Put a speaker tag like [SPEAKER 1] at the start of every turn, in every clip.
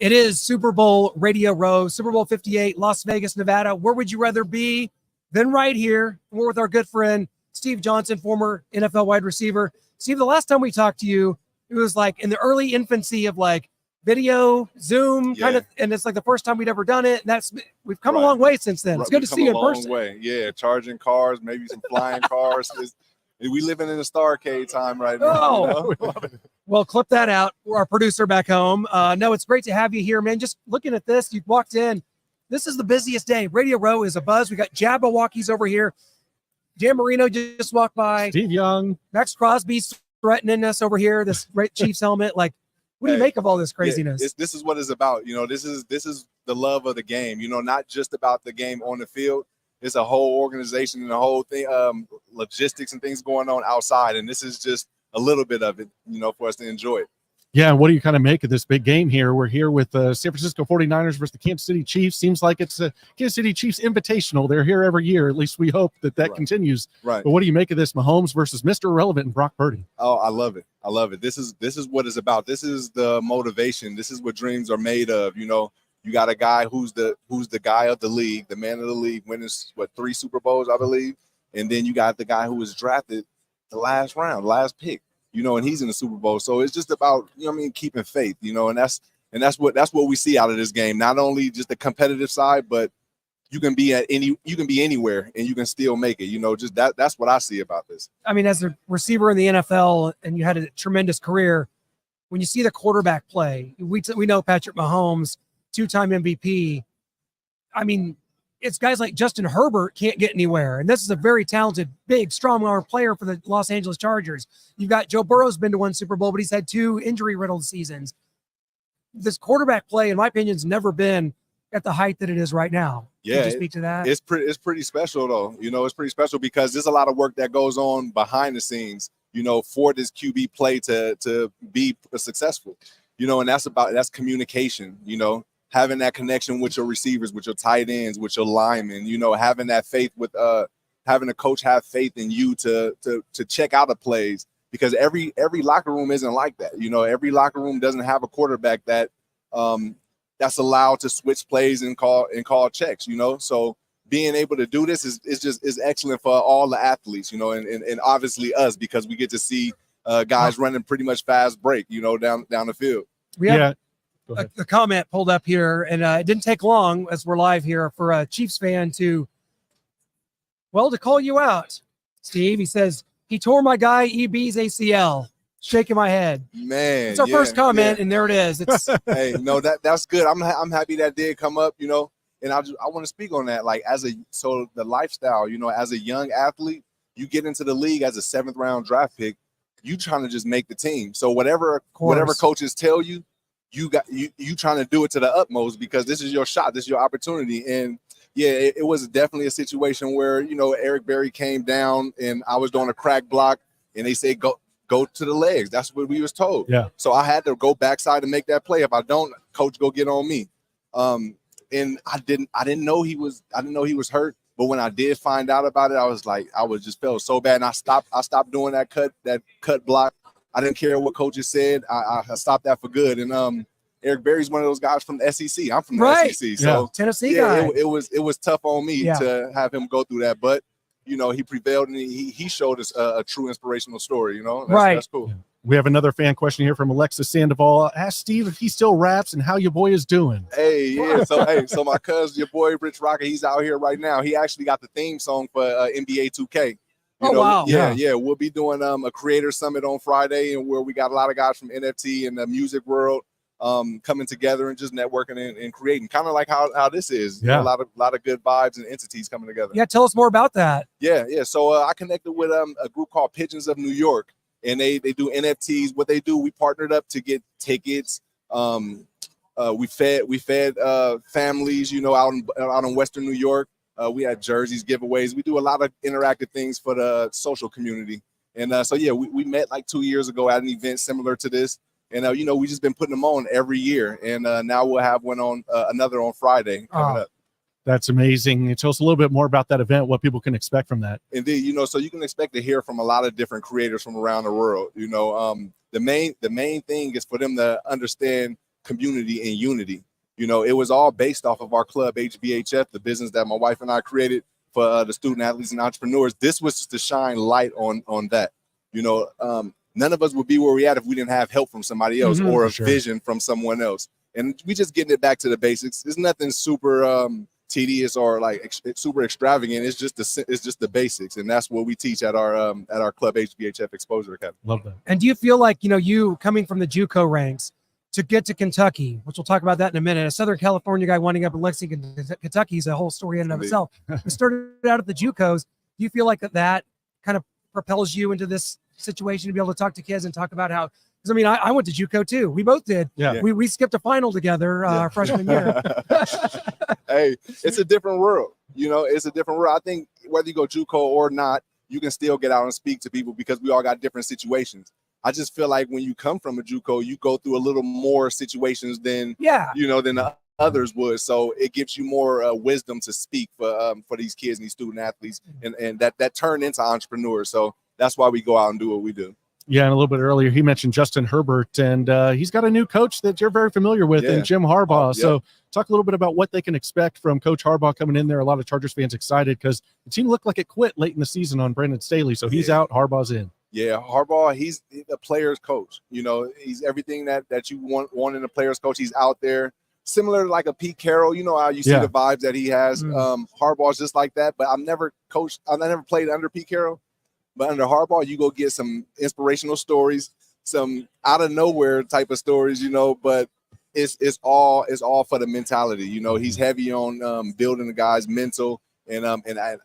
[SPEAKER 1] It is Super Bowl Radio Row, Super Bowl 58, Las Vegas, Nevada. Where would you rather be than right here? We're with our good friend, Steve Johnson, former NFL wide receiver. Steve, the last time we talked to you, it was like in the early infancy of like video, Zoom kind of, and it's like the first time we'd ever done it. And we've come a long way since then. It's good to see you in person.
[SPEAKER 2] Way. Yeah, charging cars, maybe some flying cars. We living in a Starcade time right now.
[SPEAKER 1] Oh, you know? Well, clip that out. Our producer back home. No, it's great to have you here, man. Just looking at this, you walked in. This is the busiest day. Radio Row is a buzz. We got Jabberwockies over here. Dan Marino just walked by.
[SPEAKER 3] Steve Young.
[SPEAKER 1] Max Crosby's threatening us over here. This great Chiefs helmet. Like, what do you make of all this craziness?
[SPEAKER 2] Yeah, this is what it's about. This is the love of the game. Not just about the game on the field. It's a whole organization and a whole thing, logistics and things going on outside. And this is just a little bit of it, for us to enjoy it.
[SPEAKER 3] Yeah, what do you kind of make of this big game here? We're here with San Francisco 49ers versus the Kansas City Chiefs. Seems like it's a Kansas City Chiefs invitational. They're here every year. At least we hope that continues.
[SPEAKER 2] Right.
[SPEAKER 3] But what do you make of this Mahomes versus Mr. Irrelevant and Brock Purdy?
[SPEAKER 2] Oh, I love it. I love it. This is what it's about. This is the motivation. This is what dreams are made of. You got a guy who's the guy of the league, the man of the league, winning 3 Super Bowls, I believe. And then you got the guy who was drafted the last round, last pick, and he's in the Super Bowl. So it's just about, keeping faith, and that's what we see out of this game. Not only just the competitive side, but you can be anywhere and you can still make it. Just that's what I see about this.
[SPEAKER 1] I mean, as a receiver in the NFL, and you had a tremendous career, when you see the quarterback play, we know Patrick Mahomes, 2-time MVP. I mean, it's guys like Justin Herbert can't get anywhere. And this is a very talented, big, strong arm player for the Los Angeles Chargers. You've got Joe Burrow's been to 1 Super Bowl, but he's had 2 injury-riddled seasons. This quarterback play, in my opinion, has never been at the height that it is right now.
[SPEAKER 2] Yeah.
[SPEAKER 1] Can you speak to that?
[SPEAKER 2] It's pretty special, though. It's pretty special because there's a lot of work that goes on behind the scenes, for this QB play to be successful. And that's communication, having that connection with your receivers, with your tight ends, with your linemen, having that faith with having a coach have faith in you to check out the plays, because every locker room isn't like that. Every locker room doesn't have a quarterback that that's allowed to switch plays and call checks, So being able to do this is excellent for all the athletes, and obviously us, because we get to see guys running pretty much fast break, down the field.
[SPEAKER 1] We have a comment pulled up here, and it didn't take long as we're live here for a Chiefs fan to call you out, Steve. He says, he tore my guy EB's ACL. Shaking my head. Man, it's our first comment, and there it is. It's
[SPEAKER 2] hey, no, that's good. I'm happy that did come up, and I want to speak on that. Like the lifestyle, as a young athlete, you get into the league as a 7th round draft pick, you trying to just make the team. So whatever coaches tell you, you trying to do it to the utmost, because this is your shot, this is your opportunity. And yeah, it was definitely a situation where, Eric Berry came down and I was doing a crack block and they say, go to the legs. That's what we was told.
[SPEAKER 3] Yeah.
[SPEAKER 2] So I had to go backside and make that play. If I don't, coach go get on me. And I didn't know he was hurt. But when I did find out about it, I just felt so bad. And I stopped doing that cut block. I didn't care what coaches said. I stopped that for good. And Eric Berry's one of those guys from the SEC. I'm from the SEC. So
[SPEAKER 1] Tennessee guy.
[SPEAKER 2] It was tough on me to have him go through that. But he prevailed, and he showed us a true inspirational story. That's cool.
[SPEAKER 3] Yeah. We have another fan question here from Alexis Sandoval. Ask Steve if he still raps and how your boy is doing.
[SPEAKER 2] Hey, yeah. So my cousin, your boy Rich Rocker, he's out here right now. He actually got the theme song for NBA 2K.
[SPEAKER 1] Wow.
[SPEAKER 2] Yeah. We'll be doing a creator summit on Friday, and where we got a lot of guys from NFT and the music world coming together and just networking and creating, kind of like how this is.
[SPEAKER 3] Yeah.
[SPEAKER 2] A lot of good vibes and entities coming together.
[SPEAKER 1] Yeah, tell us more about that.
[SPEAKER 2] Yeah. So I connected with a group called Pigeons of New York, and they do NFTs. What they do, we partnered up to get tickets. We fed families, out in Western New York. We had jerseys, giveaways. We do a lot of interactive things for the social community. And we met like 2 years ago at an event similar to this. And, we just been putting them on every year. And now we'll have another on Friday coming up.
[SPEAKER 3] That's amazing. Tell us a little bit more about that event, what people can expect from that.
[SPEAKER 2] Indeed, so you can expect to hear from a lot of different creators from around the world. The main thing is for them to understand community and unity. You know, it was all based off of our club, HVHF, the business that my wife and I created for the student athletes and entrepreneurs. This was to shine light on that. You know, none of us would be where we at if we didn't have help from somebody else or a vision from someone else. And we just getting it back to the basics. It's nothing super tedious or like super extravagant. It's just the basics, and that's what we teach at our club, HVHF Exposure Academy.
[SPEAKER 3] Love that.
[SPEAKER 1] And do you feel like, you know, you coming from the JUCO ranks to get to Kentucky, which we'll talk about that in a minute, a Southern California guy winding up in Lexington, Kentucky is a whole story in and of itself. You started out at the JUCOs. Do you feel like that kind of propels you into this situation to be able to talk to kids and talk about how, because I mean, I went to JUCO too. We both did.
[SPEAKER 3] Yeah.
[SPEAKER 1] We skipped a final together our freshman year.
[SPEAKER 2] Hey, it's a different world. You know, it's a different world. I think whether you go JUCO or not, you can still get out and speak to people because we all got different situations. I just feel like when you come from a JUCO, you go through a little more situations than the others would. So it gives you more wisdom to speak for these kids and these student athletes, and that turn into entrepreneurs. So that's why we go out and do what we do.
[SPEAKER 3] Yeah, and a little bit earlier, he mentioned Justin Herbert, and he's got a new coach that you're very familiar with, and Jim Harbaugh. So talk a little bit about what they can expect from Coach Harbaugh coming in there. A lot of Chargers fans excited because the team looked like it quit late in the season on Brandon Staley. So he's out, Harbaugh's in.
[SPEAKER 2] Yeah, Harbaugh, he's a player's coach. You know, he's everything that you want in a player's coach. He's out there. Similar to like a Pete Carroll, you know how you see the vibes that he has. Harbaugh's just like that, but I've never played under Pete Carroll. But under Harbaugh, you go get some inspirational stories, some out of nowhere type of stories, you know, but it's all for the mentality. You know, he's heavy on building the guy's mental and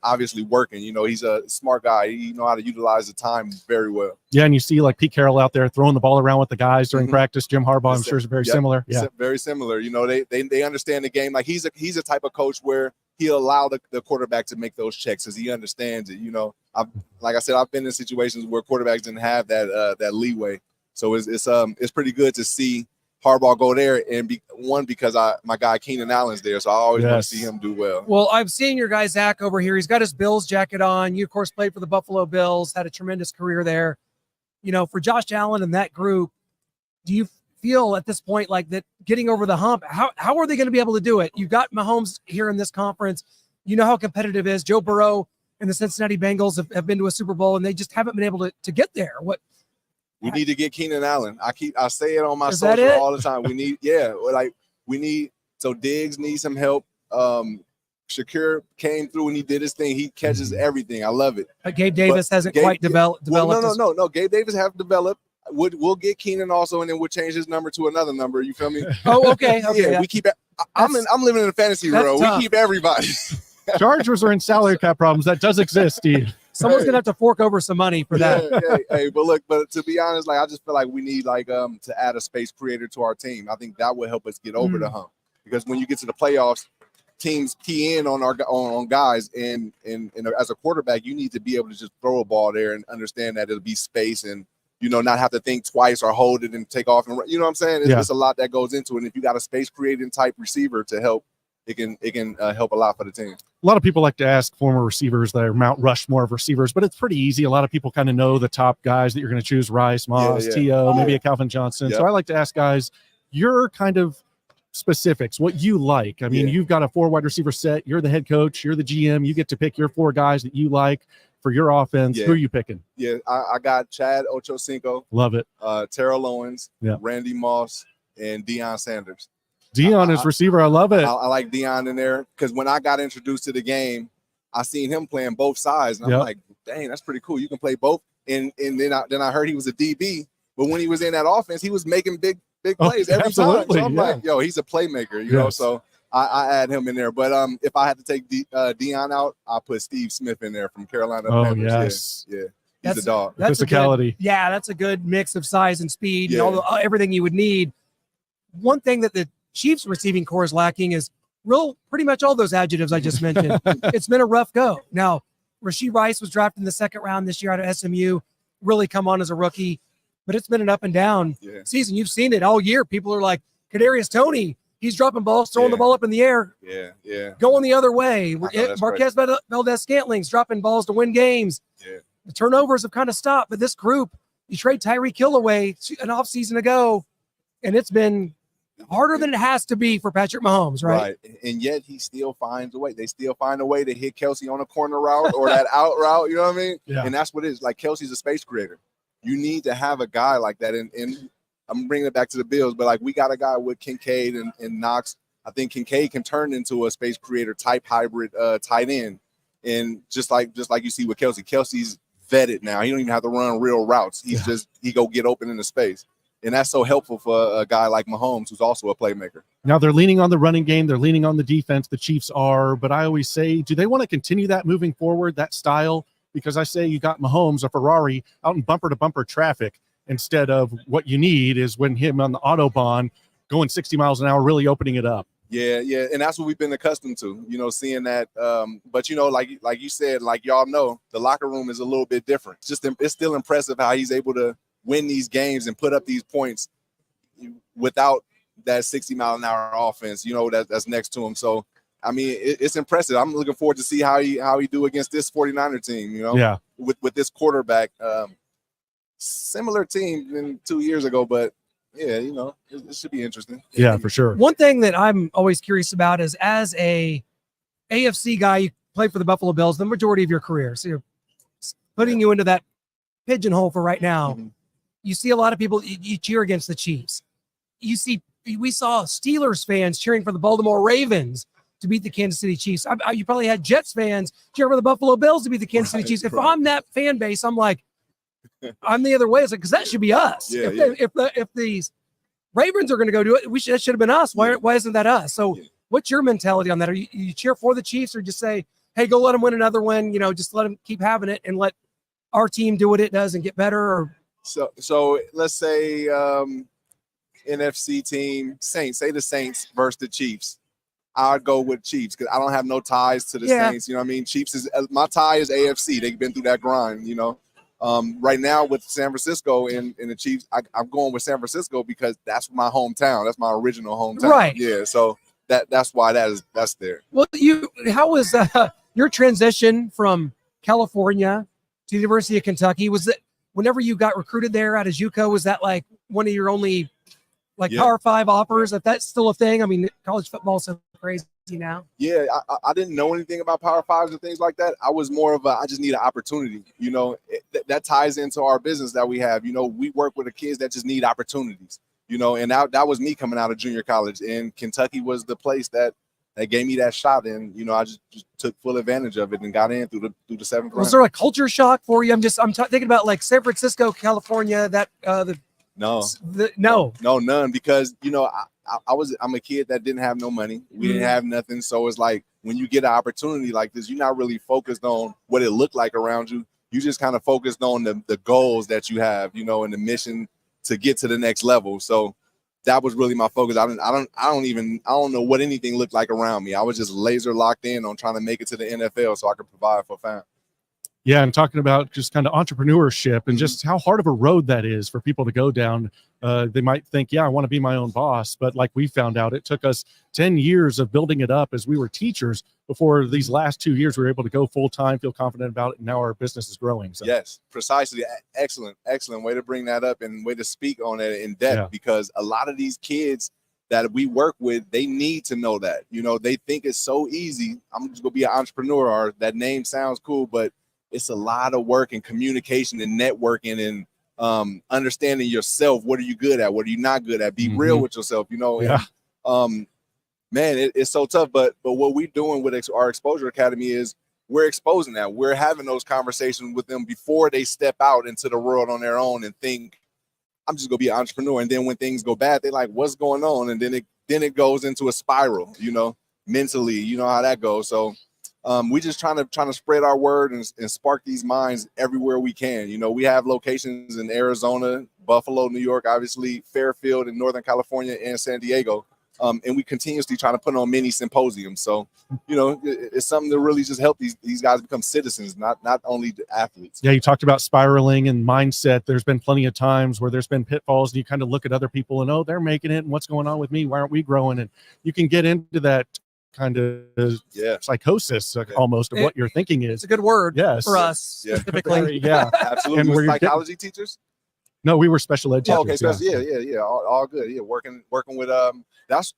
[SPEAKER 2] obviously working. You know, he's a smart guy. He knows how to utilize the time very well. Yeah,
[SPEAKER 3] and you see like Pete Carroll out there throwing the ball around with the guys during practice. Jim Harbaugh, I'm sure, is very similar. Yeah,
[SPEAKER 2] very similar. You know, they understand the game. Like he's a type of coach where he'll allow the quarterback to make those checks as he understands it. You know, like I said, I've been in situations where quarterbacks didn't have that leeway. So it's pretty good to see Harbaugh go there, and because my guy Keenan Allen's there, so I always want to see him do well.
[SPEAKER 1] Well, I'm seeing your guy Zach over here. He's got his Bills jacket on. You, of course, played for the Buffalo Bills, had a tremendous career there. You know, for Josh Allen and that group, do you feel at this point like that getting over the hump? How are they going to be able to do it? You've got Mahomes here in this conference. You know how competitive it is. Joe Burrow and the Cincinnati Bengals have been to a Super Bowl, and they just haven't been able to get there.
[SPEAKER 2] We need to get Keenan Allen. I say it on my social all the time. We need, so Diggs needs some help. Shakur came through and he did his thing. He catches everything. I love it.
[SPEAKER 1] But Gabe Davis hasn't quite developed.
[SPEAKER 2] No. Gabe Davis have developed. We'll get Keenan also, and then we'll change his number to another number. You feel me?
[SPEAKER 1] Oh, okay.
[SPEAKER 2] Yeah, we keep. I'm living in a fantasy world. We keep everybody.
[SPEAKER 3] Chargers are in salary cap problems. That does exist, Steve.
[SPEAKER 1] Someone's gonna have to fork over some money for that.
[SPEAKER 2] Hey, but to be honest, like I just feel like we need to add a space creator to our team. I think that would help us get over the hump, because when you get to the playoffs, teams key in on guys, and as a quarterback, you need to be able to just throw a ball there and understand that it'll be space, and not have to think twice or hold it and take off, and you know what I'm saying? It's a lot that goes into it. And if you got a space creating type receiver to help, it can help a lot for the team.
[SPEAKER 3] A lot of people like to ask former receivers that are Mount Rushmore of receivers, but it's pretty easy. A lot of people kind of know the top guys that you're going to choose: Rice, Moss, T.O., maybe a Calvin Johnson. So I like to ask guys your kind of specifics, what you like. I mean, you've got a 4 wide receiver set. You're the head coach. You're the GM. You get to pick your 4 guys that you like for your offense. Who are you picking?
[SPEAKER 2] Yeah, I got Chad Ochocinco.
[SPEAKER 3] Love it.
[SPEAKER 2] Terrell Owens, Randy Moss, and Deion Sanders.
[SPEAKER 3] Deion is receiver. I love it.
[SPEAKER 2] I like Deion in there because when I got introduced to the game, I seen him playing both sides, and I'm like, dang, that's pretty cool. You can play both. And then I heard he was a DB, but when he was in that offense, he was making big plays every time. So I'm like, yo, he's a playmaker, you know. So I add him in there. But if I had to take Deion out, I put Steve Smith in there from Carolina Panthers. Yeah. He's a dog.
[SPEAKER 1] That's
[SPEAKER 3] physicality.
[SPEAKER 1] That's a good mix of size and speed and everything you would need. One thing that the Chiefs receiving core is lacking is pretty much all those adjectives I just mentioned. It's been a rough go. Now, Rashee Rice was drafted in the 2nd round this year out of SMU, really come on as a rookie, but it's been an up and down season. You've seen it all year. People are like, Kadarius Toney, he's dropping balls, throwing the ball up in the air. Going the other way. Marquez Valdez-Scantling's dropping balls to win games. The turnovers have kind of stopped, but this group, you trade Tyreek Hill away an offseason ago, and it's been harder than it has to be for Patrick Mahomes, right?
[SPEAKER 2] And yet he still finds a way. They still find a way to hit Kelsey on a corner route or that out route. You know what I mean?
[SPEAKER 3] Yeah.
[SPEAKER 2] And that's what it is. Like, Kelsey's a space creator. You need to have a guy like that. And I'm bringing it back to the Bills, but like, we got a guy with Kincaid and Knox. I think Kincaid can turn into a space creator type hybrid tight end. And just like you see with Kelsey, Kelsey's vetted now. He don't even have to run real routes. He go get open in the space. And that's so helpful for a guy like Mahomes, who's also a playmaker.
[SPEAKER 3] Now they're leaning on the running game. They're leaning on the defense. The Chiefs are. But I always say, do they want to continue that moving forward, that style? Because I say you got Mahomes, a Ferrari, out in bumper-to-bumper traffic, instead of what you need is when him on the Autobahn going 60 miles an hour, really opening it up.
[SPEAKER 2] Yeah. And that's what we've been accustomed to, seeing that. But, like you said, like y'all know, the locker room is a little bit different. It's still impressive how he's able to win these games and put up these points without that 60-mile-an-hour offense, that's next to him. So, I mean, it's impressive. I'm looking forward to see how he do against this 49er team,
[SPEAKER 3] Yeah.
[SPEAKER 2] with this quarterback. Similar team than 2 years ago, but yeah, it should be interesting.
[SPEAKER 3] Yeah, for sure.
[SPEAKER 1] One thing that I'm always curious about is, as a AFC guy, you played for the Buffalo Bills the majority of your career. So you're putting you into that pigeonhole for right now.
[SPEAKER 2] Mm-hmm.
[SPEAKER 1] You see a lot of people, you cheer against the Chiefs. We saw Steelers fans cheering for the Baltimore Ravens to beat the Kansas City Chiefs. You probably had Jets fans cheering for the Buffalo Bills to beat the Kansas City Chiefs. If I'm that fan base, I'm like, I'm the other way. It's like, because that should be us. If these Ravens are going to go do it, that should have been us. Why isn't that us? So what's your mentality on that? Are you cheer for the Chiefs, or just say, hey, go let them win another one, just let them keep having it and let our team do what it does and get better? Or
[SPEAKER 2] So let's say NFC team, Saints, say the Saints versus the Chiefs. I'd go with Chiefs because I don't have no ties to the Saints. You know what I mean? Chiefs is my tie is AFC. They've been through that grind, Right now with San Francisco and the Chiefs, I'm going with San Francisco because that's my hometown. That's my original hometown.
[SPEAKER 1] Right.
[SPEAKER 2] Yeah. So that's why that's there.
[SPEAKER 1] Well, how was your transition from California to the University of Kentucky? Was it whenever you got recruited there out of JUCO? Was that like one of your only Power 5 offers? If that's still a thing, I mean, college football is so crazy now.
[SPEAKER 2] Yeah, I didn't know anything about Power 5s and things like that. I was more of I just need an opportunity. That ties into our business that we have. We work with the kids that just need opportunities. And that was me coming out of junior college, and Kentucky was the place that gave me that shot, and I just took full advantage of it and got in through the seventh round. Was
[SPEAKER 1] there a culture shock for you? I'm thinking about like San Francisco, California.
[SPEAKER 2] No, none, because I'm a kid that didn't have no money. We didn't have nothing, so it's like when you get an opportunity like this, you're not really focused on what it looked like around you. You just kind of focused on the goals that you have, and the mission to get to the next level. So that was really my focus. I don't know what anything looked like around me. I was just laser locked in on trying to make it to the NFL so I could provide for family.
[SPEAKER 3] Yeah, and talking about just kind of entrepreneurship and just how hard of a road that is for people to go down. They might think, I want to be my own boss. But like we found out, it took us 10 years of building it up as we were teachers before these last 2 years we were able to go full-time, feel confident about it, and now our business is growing. So.
[SPEAKER 2] Yes, precisely. Excellent way to bring that up and way to speak on it in depth, because a lot of these kids that we work with, they need to know that. They think it's so easy. I'm just going to be an entrepreneur, or that name sounds cool, but it's a lot of work and communication and networking and understanding yourself. What are you good at? What are you not good at? Be real with yourself, And, man, it's so tough. But what we're doing with our Exposure Academy is we're exposing that. We're having those conversations with them before they step out into the world on their own and think, I'm just going to be an entrepreneur. And then when things go bad, they're like, what's going on? And then it goes into a spiral, mentally, how that goes. So we just trying to spread our word and spark these minds everywhere we can. We have locations in Arizona, Buffalo, New York, obviously Fairfield in Northern California, and San Diego. And we continuously try to put on mini symposiums. So, it's something to really just help these guys become citizens, not only athletes.
[SPEAKER 3] Yeah, you talked about spiraling and mindset. There's been plenty of times where there's been pitfalls, and you kind of look at other people and, they're making it, and what's going on with me? Why aren't we growing? And you can get into that kind of psychosis almost of what your thinking is.
[SPEAKER 1] It's a good word
[SPEAKER 3] for
[SPEAKER 1] us specifically.
[SPEAKER 2] Absolutely. And we're psychology teachers.
[SPEAKER 3] No, we were special ed teachers.
[SPEAKER 2] Oh, okay, special, yeah. All good. Yeah, working with that's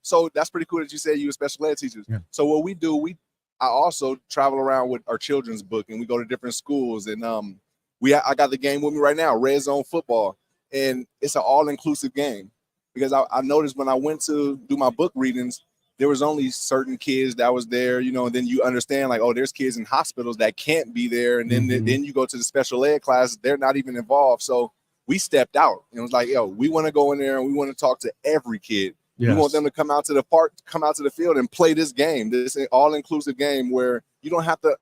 [SPEAKER 2] pretty cool that you said you were special ed teachers.
[SPEAKER 3] Yeah.
[SPEAKER 2] So what we do, I also travel around with our children's book, and we go to different schools, and I got the game with me right now, Red Zone Football, and it's an all-inclusive game because I noticed when I went to do my book readings, there was only certain kids that was there, you know, and then you understand like, oh, there's kids in hospitals that can't be there. And then, then you go to the special ed classes, they're not even involved. So we stepped out and it was like, yo, we want to go in there and we want to talk to every kid. Yes. We want them to come out to the park, come out to the field and play this game, this all-inclusive game where you don't have to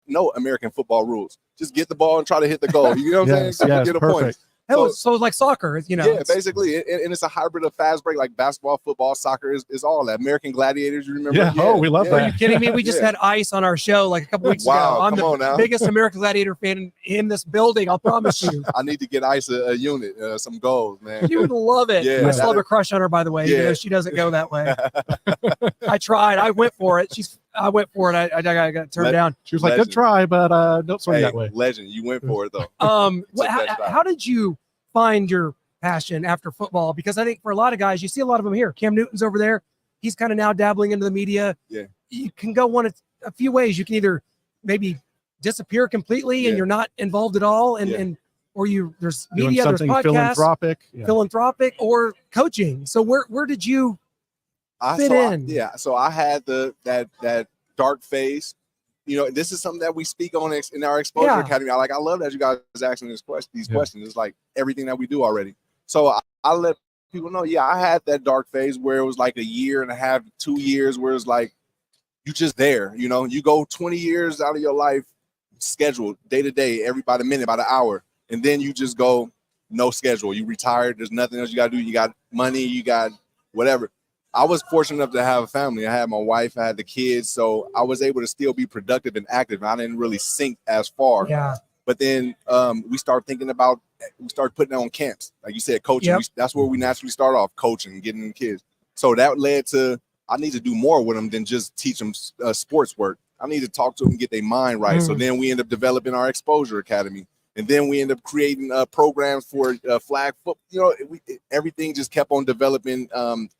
[SPEAKER 2] know American football rules. Just get the ball and try to hit the goal. You know what I'm saying?
[SPEAKER 3] Yes,
[SPEAKER 2] get a
[SPEAKER 3] perfect.
[SPEAKER 2] point.
[SPEAKER 1] So it's like soccer, you know.
[SPEAKER 2] Yeah, basically, and it's a hybrid of fast break, like basketball, football, soccer is all that. American Gladiators, you remember?
[SPEAKER 3] Yeah. Oh, we love that.
[SPEAKER 1] Are you kidding me? We just had Ice on our show like a couple weeks ago. I'm the biggest American Gladiator fan in this building. I'll promise you.
[SPEAKER 2] I need to get Ice a unit, some goals, man.
[SPEAKER 1] You would love it.
[SPEAKER 2] Yeah,
[SPEAKER 1] I still have a crush on her, by the way.
[SPEAKER 2] Yeah.
[SPEAKER 1] You know, she doesn't go that way. I tried. I went for it. I went for it. I got turned down.
[SPEAKER 3] She was like, "Good try, but don't swing that way."
[SPEAKER 2] Legend, you went for it though.
[SPEAKER 1] How did you find your passion after football? Because I think for a lot of guys, you see a lot of them here. Cam Newton's over there. He's kind of now dabbling into the media.
[SPEAKER 2] Yeah.
[SPEAKER 1] You can go a few ways. You can either maybe disappear completely and you're not involved at all. Or there's media, there's podcasts, philanthropic or coaching. So where did you fit in?
[SPEAKER 2] So I had that dark phase. You know, this is something that we speak on in our Exposure Academy. I love that you guys asking these questions. It's like everything that we do already. So I let people know, I had that dark phase where it was like a year and a half, 2 years, where it's like you just there. You know, you go 20 years out of your life scheduled day to day, by the minute, by the hour, and then you just go no schedule. You retired. There's nothing else you got to do. You got money. You got whatever. I was fortunate enough to have a family. I had my wife, I had the kids, so I was able to still be productive and active. I didn't really sink as far.
[SPEAKER 1] Yeah.
[SPEAKER 2] But then we started putting on camps. Like you said, coaching.
[SPEAKER 1] Yep.
[SPEAKER 2] That's where we naturally start off, coaching, getting the kids. So that led to, I need to do more with them than just teach them sports work. I need to talk to them and get their mind right. So then we end up developing our Exposure Academy. And then we end up creating programs for flag football. You know, everything just kept on developing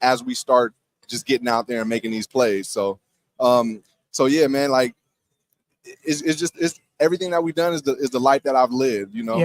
[SPEAKER 2] as we start just getting out there and making these plays. So yeah, man, like it's everything that we've done is the life that I've lived. You know,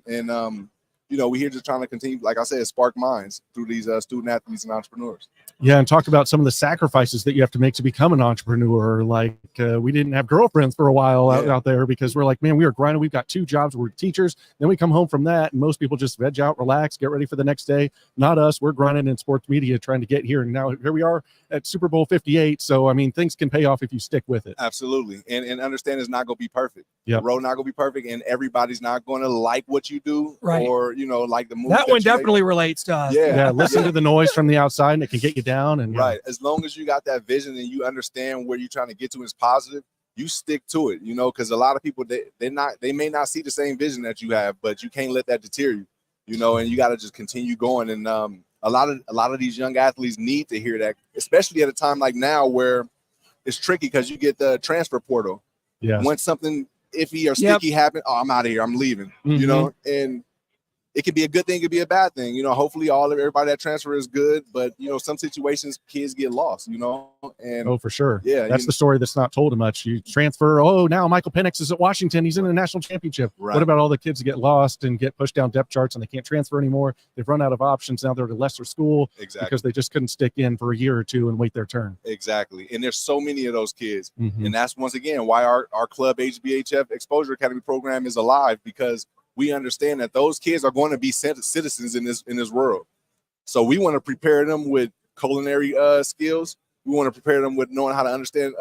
[SPEAKER 2] and you know, we're here just trying to continue, like I said, spark minds through these student athletes and entrepreneurs.
[SPEAKER 3] Yeah, and talk about some of the sacrifices that you have to make to become an entrepreneur. Like we didn't have girlfriends for a while out there because we're like, man, we are grinding. We've got 2 jobs. We're teachers. Then we come home from that, and most people just veg out, relax, get ready for the next day. Not us. We're grinding in sports media trying to get here. And now here we are at Super Bowl 58. So, I mean, things can pay off if you stick with it.
[SPEAKER 2] Absolutely. And understand it's not going to be perfect.
[SPEAKER 3] Yep.
[SPEAKER 2] The road not going to be perfect, and everybody's not going to like what you do or, you know, like the movie.
[SPEAKER 1] That one definitely relates to us.
[SPEAKER 3] Yeah. Listen to the noise from the outside, and it can get you down. And
[SPEAKER 2] right. As long as you got that vision and you understand where you're trying to get to is positive, you stick to it, you know, because a lot of people, they may not see the same vision that you have, but you can't let that deter you, you know, and you got to just continue going. And a lot of these young athletes need to hear that, especially at a time like now where it's tricky because you get the transfer portal.
[SPEAKER 3] Yeah.
[SPEAKER 2] Once something iffy or sticky happen, I'm out of here, I'm leaving, you know, and it could be a good thing, it could be a bad thing. You know, hopefully everybody that transfer is good, but you know, some situations kids get lost, you know. And
[SPEAKER 3] for sure.
[SPEAKER 2] Yeah.
[SPEAKER 3] That's the story that's not told much. You transfer, now Michael Penix is at Washington, he's in the national championship. Right. What about all the kids that get lost and get pushed down depth charts and they can't transfer anymore? They've run out of options. Now they're at a lesser school because they just couldn't stick in for a year or 2 and wait their turn. Exactly. And there's so many of those kids. And that's once again why our club HBHF Exposure Academy program is alive, because we understand that those kids are going to be citizens in this world. So we want to prepare them with culinary skills. We want to prepare them with knowing how to understand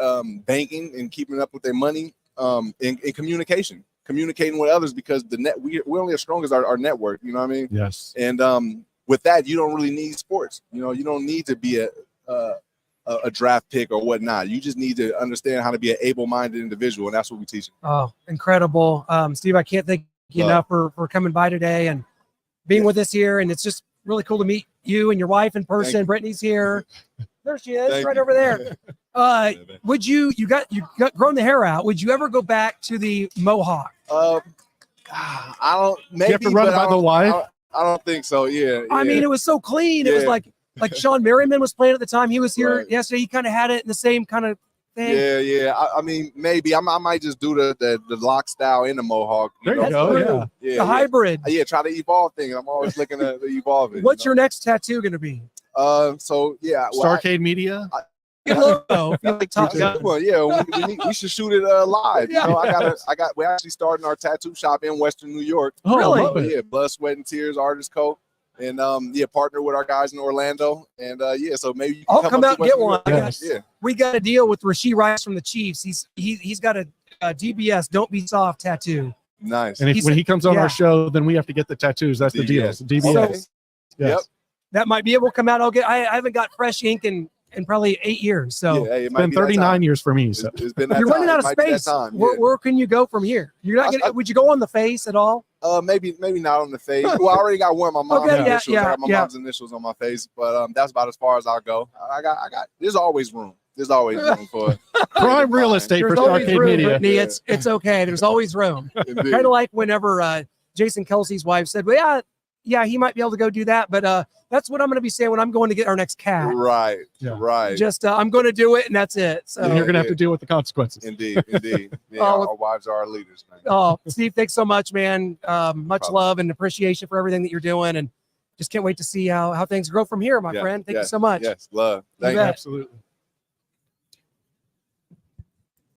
[SPEAKER 3] banking and keeping up with their money, and communicating with others, because we're only as strong as our network. You know what I mean? Yes.
[SPEAKER 2] And with that, you don't really need sports. You know, you don't need to be a draft pick or whatnot. You just need to understand how to be an able-minded individual, and that's what we teach.
[SPEAKER 1] Oh, incredible. Steve, I can't thank you enough for coming by today and being with us here. And it's just really cool to meet you and your wife in person. Brittany's here. There she is, right over there. Would you got grown the hair out? Would you ever go back to the mohawk?
[SPEAKER 2] I don't. Maybe
[SPEAKER 3] you have to run it by the wife.
[SPEAKER 2] I don't think so. Yeah.
[SPEAKER 1] I mean, it was so clean. It was like Sean Merriman was playing at the time. He was here yesterday. He kind of had it in the same kind of thing.
[SPEAKER 2] Yeah. I mean, maybe I might just do the lock style in the mohawk.
[SPEAKER 3] There you go.
[SPEAKER 1] The hybrid.
[SPEAKER 2] Yeah, try to evolve things. I'm always looking to evolve it.
[SPEAKER 1] What's your next tattoo going to be?
[SPEAKER 2] So yeah,
[SPEAKER 3] Starcade Media.
[SPEAKER 1] Good logo.
[SPEAKER 2] Well, yeah, we should shoot it live. You know, we're actually starting our tattoo shop in Western New York.
[SPEAKER 3] Oh,
[SPEAKER 1] really?
[SPEAKER 2] Yeah, Blood, Sweat, and Tears Artist Co. And partner with our guys in Orlando. And so maybe you can
[SPEAKER 1] I'll come out and get one.
[SPEAKER 2] Yeah.
[SPEAKER 1] We got a deal with Rasheed Rice from the Chiefs. He's got a DBS, Don't Be Soft tattoo.
[SPEAKER 2] Nice.
[SPEAKER 3] And when he comes on our show, then we have to get the tattoos. That's the deal. DBS.
[SPEAKER 2] Yep.
[SPEAKER 1] That might be able to come out. I haven't got fresh ink in probably 8 years. So
[SPEAKER 3] it's been 39 years for me. So
[SPEAKER 2] it's been that
[SPEAKER 1] you're running out of space. Where can you go from here? You're not gonna. Would you go on the face at all?
[SPEAKER 2] Maybe not on the face. Well, I already got one of my mom's initials. I got my mom's initials on my face, but that's about as far as I'll go. I got. There's always room. There's always room for
[SPEAKER 3] prime real estate for Starcade Media.
[SPEAKER 1] Brittany, it's okay. There's always room. Kind of like whenever Jason Kelsey's wife said, "Well, yeah, he might be able to go do that," but that's what I'm going to be saying when I'm going to get our next cat.
[SPEAKER 2] Right.
[SPEAKER 1] Just I'm going to do it, and that's it. So
[SPEAKER 3] and you're going to have to deal with the consequences.
[SPEAKER 2] Indeed. Yeah, our wives are our leaders, man.
[SPEAKER 1] Oh, Steve, thanks so much, man. Much love and appreciation for everything that you're doing, and just can't wait to see how things grow from here, my friend. Thank you so much.
[SPEAKER 2] Yes, love. Thank you.
[SPEAKER 3] Absolutely.